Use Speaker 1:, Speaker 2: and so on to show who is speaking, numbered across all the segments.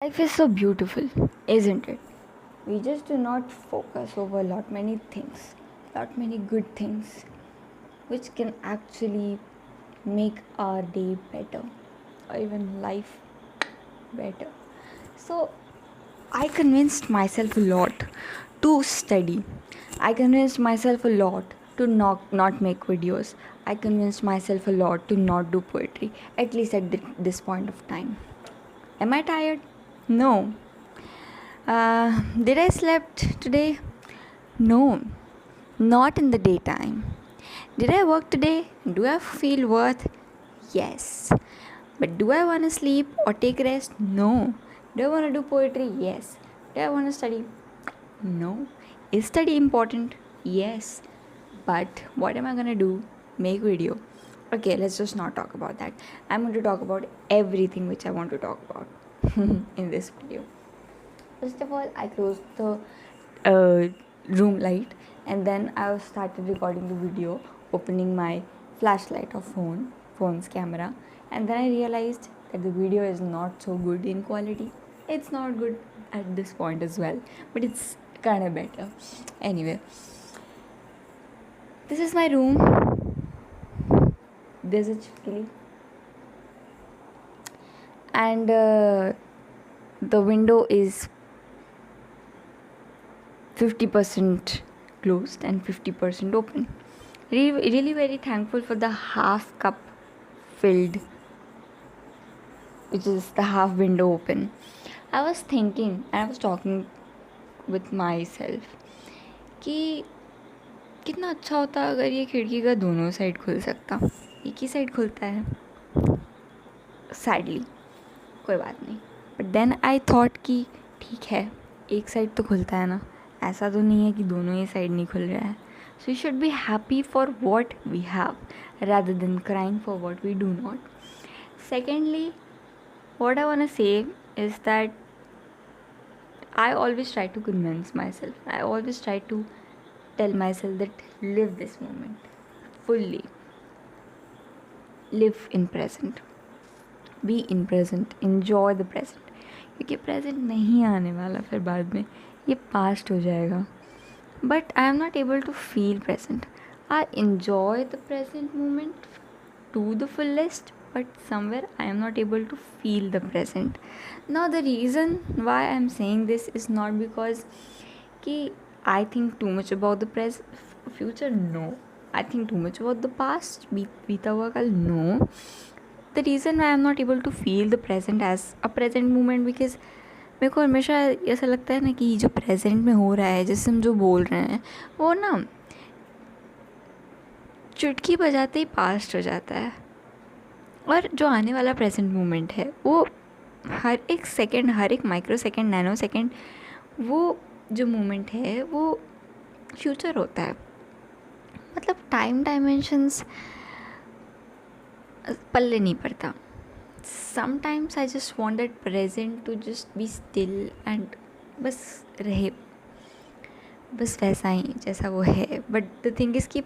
Speaker 1: Life is so beautiful, isn't it? We just do not focus over lot many things, lot many good things, which can actually make our day better or even life better. So I convinced myself a lot to study. I convinced myself a lot to not make videos. I convinced myself a lot to not do poetry, at least at this point of time. Am I tired? No. Did I slept today? No, not in the daytime. Did I work today? Do I feel worth? Yes. But do I want to sleep or take rest? No. Do I want to do poetry? Yes. Do I want to study? No. Is study important? Yes. But what am I going to do? Make video. Okay, let's just not talk about that. I'm going to talk about everything which I want to talk about in this video. First of all, I closed the room light and then I started recording the video, opening my flashlight of phone's camera, and then I realized that the video is not so good in quality. It's not good at this point as well, but it's kind of better. Anyway, this is my room. There's a chipkili and the window is 50% closed and 50% open. Really very thankful for the half cup filled, which is the half window open. I was thinking and I was talking with myself कि कितना अच्छा होता अगर ये खिड़की का दोनों side खुल सकता. एक ही साइड खुलता है, सैडली. कोई बात नहीं. बट देन आई थॉट कि ठीक है, एक साइड तो खुलता है ना, ऐसा तो नहीं है कि दोनों ही साइड नहीं खुल रहा है. So we should be happy for what we have rather than crying for what we do not. Secondly, what I want to say is that I always try to convince myself. I always try to tell myself that live this moment fully. Live in present. Be in present. Enjoy the present. क्योंकि present नहीं आने वाला फिर बाद में, ये past हो जाएगा. But I am not able to feel present. I enjoy the present moment to the fullest, but somewhere I am not able to feel the present. Now the reason why I am saying this is not because कि I think too much about the future. No. I think too much about the past. बीता हुआ कल. No. The reason why I am not able to feel the present as a present moment because मेरे को हमेशा ऐसा लगता है ना कि जो प्रेजेंट में हो रहा है, जैसे हम जो बोल रहे हैं, वो ना चुटकी बजाते ही पास्ट हो जाता है. और जो आने वाला प्रेजेंट मोमेंट है वो हर एक सेकंड, हर एक माइक्रो सेकंड, नैनो सेकंड, वो जो मोमेंट है वो फ्यूचर होता है. मतलब टाइम डायमेंशंस पल्ले नहीं पड़ता. Sometimes I just want that present to just be still and बस रहे, बस वैसा ही जैसा वो है. बट द थिंग इज़ कि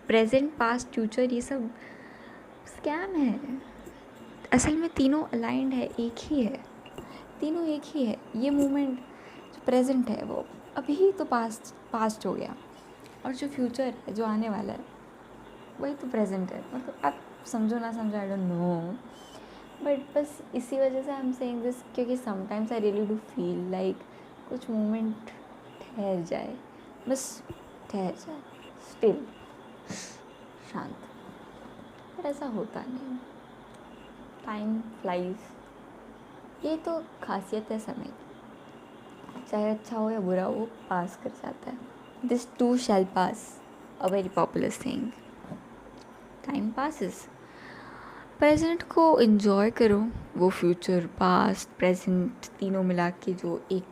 Speaker 1: प्रेजेंट, पास्ट, फ्यूचर ये सब स्कैम है. असल में तीनों अलाइंड है, एक ही है, तीनों एक ही है. ये मोमेंट जो प्रेजेंट है वो अभी तो पास्ट हो गया, और जो फ्यूचर है, जो आने वाला है, वही तो प्रेजेंट है. मतलब आप समझो ना समझो, आई डोंट नो. बट बस इसी वजह से आई एम सेइंग दिस, क्योंकि sometimes I really do feel like कुछ मोमेंट ठहर जाए, बस ठहर जाए, स्टिल शांत. पर ऐसा होता नहीं. Time flies. ये तो खासियत है समय की. चाहे अच्छा हो या बुरा हो, पास कर जाता है. This too shall pass, a very popular thing. Time passes. Present को इन्जॉय करो. वो फ्यूचर, पास्ट, प्रेजेंट तीनों मिला के जो एक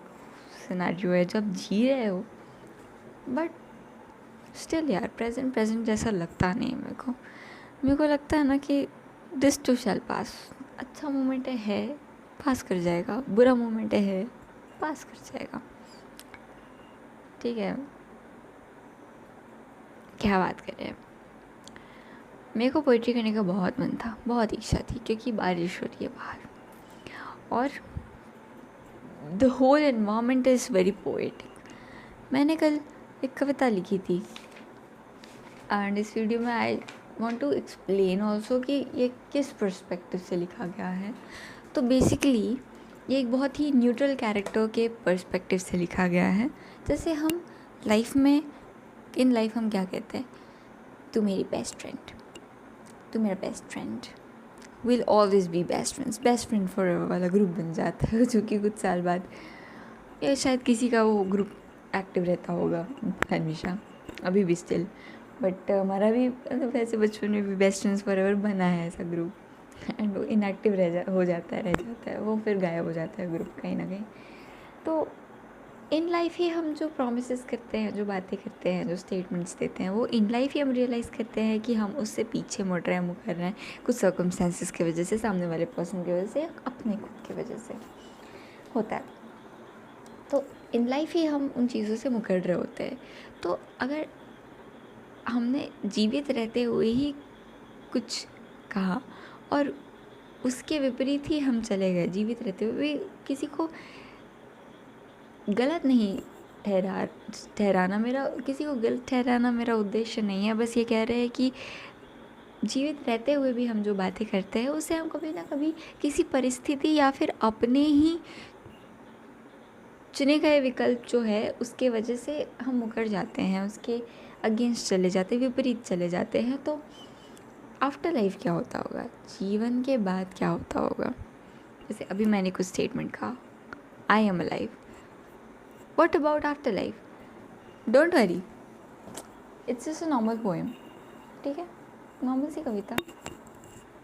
Speaker 1: सिनेरियो है जब जी रहे हो. बट स्टिल यार, प्रेजेंट जैसा लगता नहीं है मेरे को लगता है ना कि दिस टू शैल पास. अच्छा मोमेंट है, पास कर जाएगा. बुरा मोमेंट है, पास कर जाएगा. ठीक है, क्या बात करें. मेरे को पोइट्री करने का बहुत मन था, बहुत इच्छा थी, क्योंकि बारिश हो रही है बाहर और the whole environment is very poetic. मैंने कल एक कविता लिखी थी एंड इस वीडियो में I want to explain also कि ये किस पर्सपेक्टिव से लिखा गया है। तो बेसिकली ये एक बहुत ही न्यूट्रल कैरेक्टर के पर्सपेक्टिव से लिखा गया है। जैसे हम लाइफ में, इन लाइफ हम क्या कहते हैं, तू मेरी बेस्ट फ्रेंड, तू मेरा best friend, will always be best friends, best friend for ever वाला ग्रुप बन जाता है जो कि कुछ साल बाद या शायद किसी का वो ग्रुप एक्टिव रहता होगा हमेशा, अभी भी स्टिल, बट हमारा भी वैसे बचपन में भी बेस्ट फ्रेंड्स फॉर एवर बना है ऐसा ग्रुप एंड वो इनएक्टिव रह जाता है वो फिर गायब हो जाता है ग्रुप कहीं ना कहीं। तो इन लाइफ ही हम जो प्रॉमिसेस करते हैं, जो बातें करते हैं, जो स्टेटमेंट्स देते हैं, वो इन लाइफ ही हम रियलाइज़ करते हैं कि हम उससे पीछे मुड़ रहे हैं, मुँह कर रहे हैं कुछ सर्कमस्टेंसेस की वजह से, सामने वाले पर्सन की वजह से, अपने खुद की वजह से होता है। तो इन लाइफ ही हम उन चीज़ों से मुकर रहे होते हैं। तो अगर हमने जीवित रहते हुए ही कुछ कहा और उसके विपरीत ही हम चले गए, जीवित रहते हुए किसी को गलत नहीं ठहराना, मेरा किसी को गलत ठहराना मेरा उद्देश्य नहीं है। बस ये कह रहे हैं कि जीवित रहते हुए भी हम जो बातें करते हैं उससे हम कभी ना कभी किसी परिस्थिति या फिर अपने ही चुने गए विकल्प जो है उसके वजह से हम मुकर जाते हैं, उसके अगेंस्ट चले जाते हैं, विपरीत चले जाते हैं। तो आफ्टर लाइफ क्या होता होगा, जीवन के बाद क्या होता होगा। जैसे अभी मैंने कुछ स्टेटमेंट कहा, I am alive, what about after life, don't worry, it's just a normal poem, ठीक है, नॉर्मल सी कविता।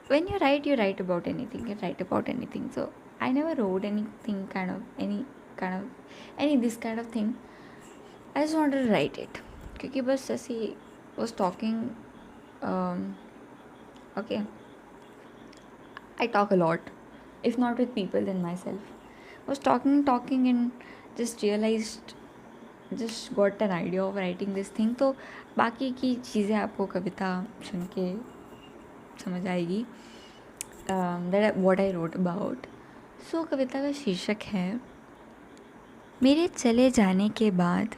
Speaker 1: when you write about anything, you write about anything. So I never wrote anything any this kind of thing. I just wanted to write it क्योंकि बस ऐसे was talking, okay, I talk a lot, if not with people then myself. Was talking and just realized, just got an idea of writing this thing. तो बाकी की चीज़ें आपको कविता सुन के समझ आएगी, that what I wrote about. So कविता का शीर्षक है, मेरे चले जाने के बाद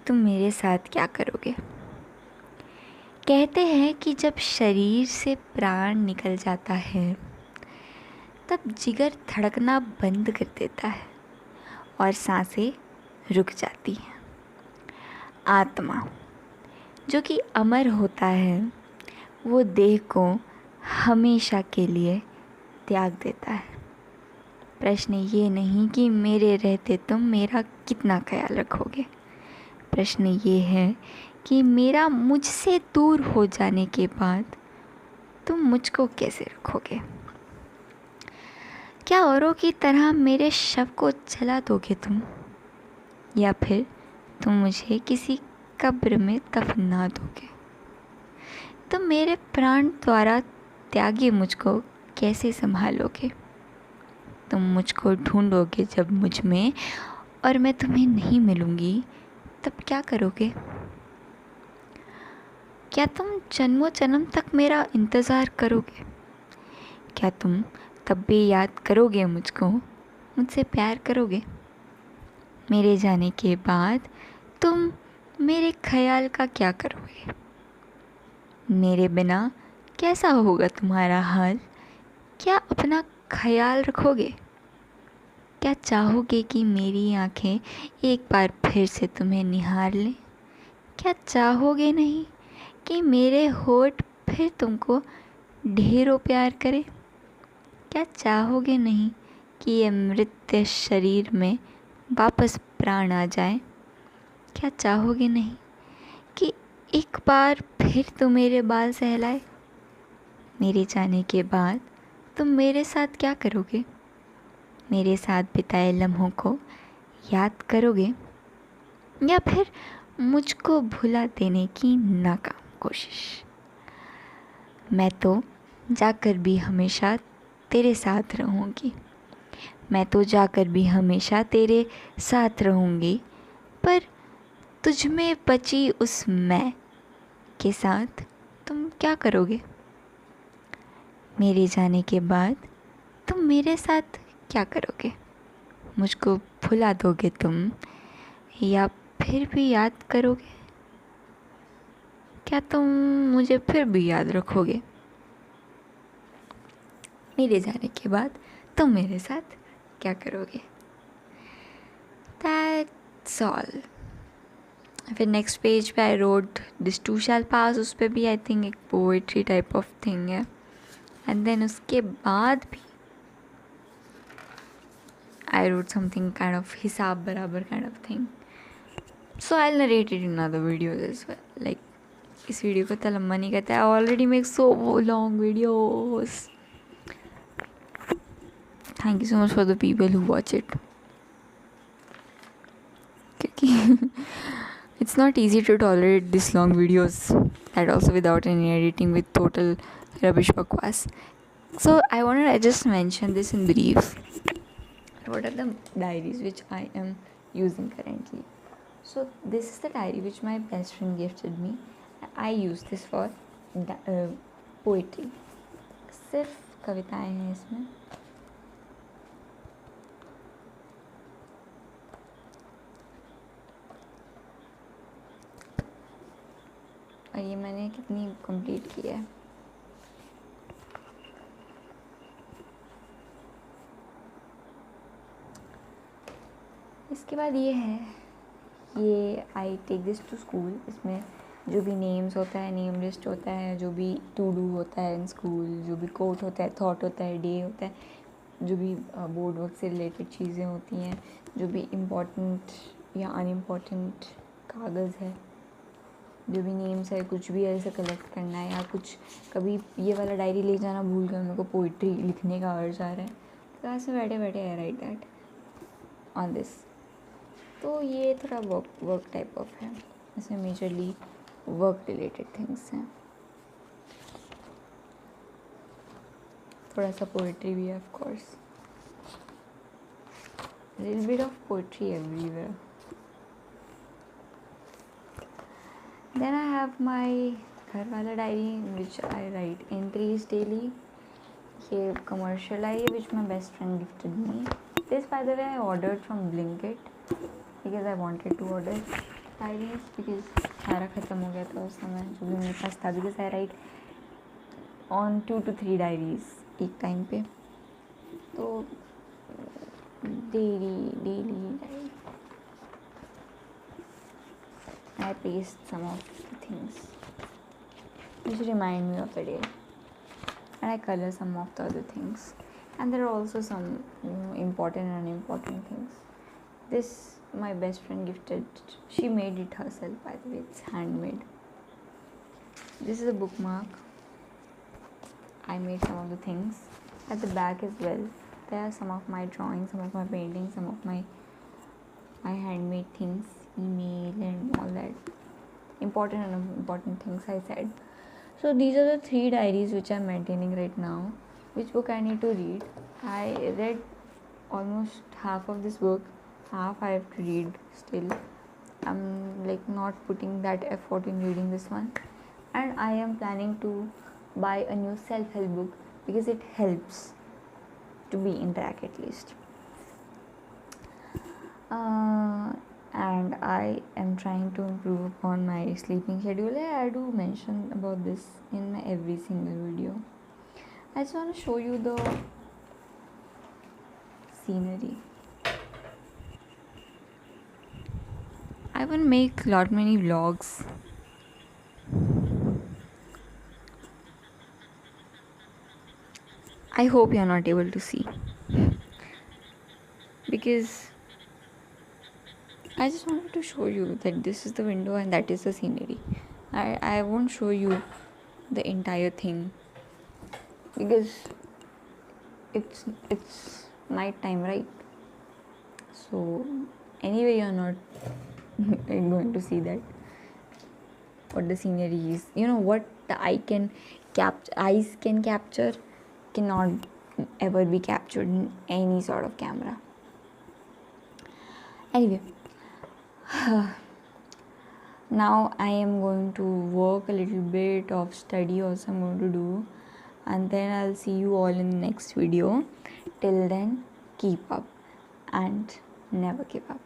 Speaker 1: तुम मेरे साथ क्या करोगे। कहते हैं कि जब शरीर से प्राण निकल जाता है तब जिगर धड़कना बंद कर देता है और सांसें रुक जाती हैं। आत्मा जो कि अमर होता है वो देह को हमेशा के लिए त्याग देता है। प्रश्न ये नहीं कि मेरे रहते तुम मेरा कितना ख्याल रखोगे, प्रश्न ये है कि मेरा मुझसे दूर हो जाने के बाद तुम मुझको कैसे रखोगे। क्या औरों की तरह मेरे शव को जला दोगे तुम, या फिर तुम मुझे किसी कब्र में दफना दोगे। तुम मेरे प्राण द्वारा त्यागे मुझको कैसे संभालोगे। तुम मुझको ढूंढोगे जब मुझ में और मैं तुम्हें नहीं मिलूँगी तब क्या करोगे। क्या तुम जन्मों जन्म तक मेरा इंतज़ार करोगे। क्या तुम तब भी याद करोगे मुझको, मुझसे प्यार करोगे। मेरे जाने के बाद तुम मेरे ख्याल का क्या करोगे। मेरे बिना कैसा होगा तुम्हारा हाल। क्या अपना ख्याल रखोगे। क्या चाहोगे कि मेरी आँखें एक बार फिर से तुम्हें निहार लें। क्या चाहोगे नहीं कि मेरे होठ फिर तुमको ढेरों प्यार करें। क्या चाहोगे नहीं कि ये मृत शरीर में वापस प्राण आ जाए। क्या चाहोगे नहीं कि एक बार फिर तुम मेरे बाल सहलाए। मेरे जाने के बाद तुम मेरे साथ क्या करोगे। मेरे साथ बिताए लम्हों को याद करोगे या फिर मुझको भुला देने की नाकाम कोशिश। मैं तो जाकर भी हमेशा तेरे साथ रहूँगी। मैं तो जाकर भी हमेशा तेरे साथ रहूँगी, पर तुझ में बची उस मैं के साथ तुम क्या करोगे। मेरे जाने के बाद तुम मेरे साथ क्या करोगे। मुझको भुला दोगे तुम या फिर भी याद करोगे? क्या तुम मुझे फिर भी याद रखोगे? मेरे जाने के बाद तुम मेरे साथ क्या करोगे? That's all. फिर नेक्स्ट पेज पे I wrote this too shall pass, उस पर भी आई थिंक एक पोइट्री टाइप ऑफ थिंग है. एंड देन उसके बाद भी I wrote something kind of हिसाब बराबर kind of thing. So I narrate it in other videos as well. Like इस वीडियो को इतना लंबा नहीं करता है, already make so long videos. Thank you so much for the people who watch it. क्योंकि it's not easy to tolerate this long videos, that also without any editing, with total rubbish bakwas. So I just mention this in brief. What are the diaries which I am using currently? So this is the diary which my best friend gifted me. I use this for poetry. सिर्फ कविताएं हैं इसमें. और ये मैंने कितनी complete की है. इसके बाद ये है, ये I take this to school. इसमें जो भी नेम्स होता है, नेम लिस्ट होता है, जो भी टू डू होता है इन स्कूल, जो भी कोट होता है, थॉट होता है, डे होता है, जो भी बोर्ड वर्क से रिलेटेड चीज़ें होती हैं, जो भी इम्पोर्टेंट या अनइम्पोर्टेंट कागज़ है, जो भी नेम्स है, कुछ भी ऐसे कलेक्ट करना है, या कुछ कभी ये वाला डायरी ले जाना भूल गया, मेरे को पोइट्री लिखने का अर्ज आ रहा है, तो ऐसे बैठे बैठे आई राइट दैट ऑन दिस. तो ये थोड़ा वर्क टाइप ऑफ है. इसमें मेजरली वर्क रिलेटेड थिंग्स हैं. थोड़ा सा पोइट्री भी है of course. Little bit of poetry everywhere. Then I have my घर वाला diary which I write entries daily. ये commercial diary which my best friend gifted me. This by the way I ordered from Blinkit because I wanted to order diaries because सारा ख़त्म हो गया था उस समय जो भी मेरे पास था. because I write on 2 to 3 diaries एक टाइम पे. तो daily diary I paste some of the things which remind me of the day, and I color some of the other things, and there are also some important and unimportant things. This my best friend gifted. She made it herself, by the way. It's handmade. This is a bookmark. I made some of the things. At the back as well, there are some of my drawings, some of my paintings, some of my handmade things, email and all that important and unimportant things I said. So these are the 3 diaries which I'm maintaining right now. Which book I need to read? I read almost half of this book. Half I have to read still. I'm like not putting that effort in reading this one. And I am planning to buy a new self-help book because it helps to be in track at least. And I am trying to improve upon my sleeping schedule. I do mention about this in my every single video. I just want to show you the scenery. I want to make lot many vlogs. I hope you are not able to see because I just wanted to show you that this is the window and that is the scenery. I won't show you the entire thing because it's night time, right? So anyway, you're not going to see that what the scenery is. You know what the eyes can capture cannot ever be captured in any sort of camera. Anyway, now I am going to work a little bit of study also I'm going to do, and then I'll see you all in the next video. Till then, keep up and never give up.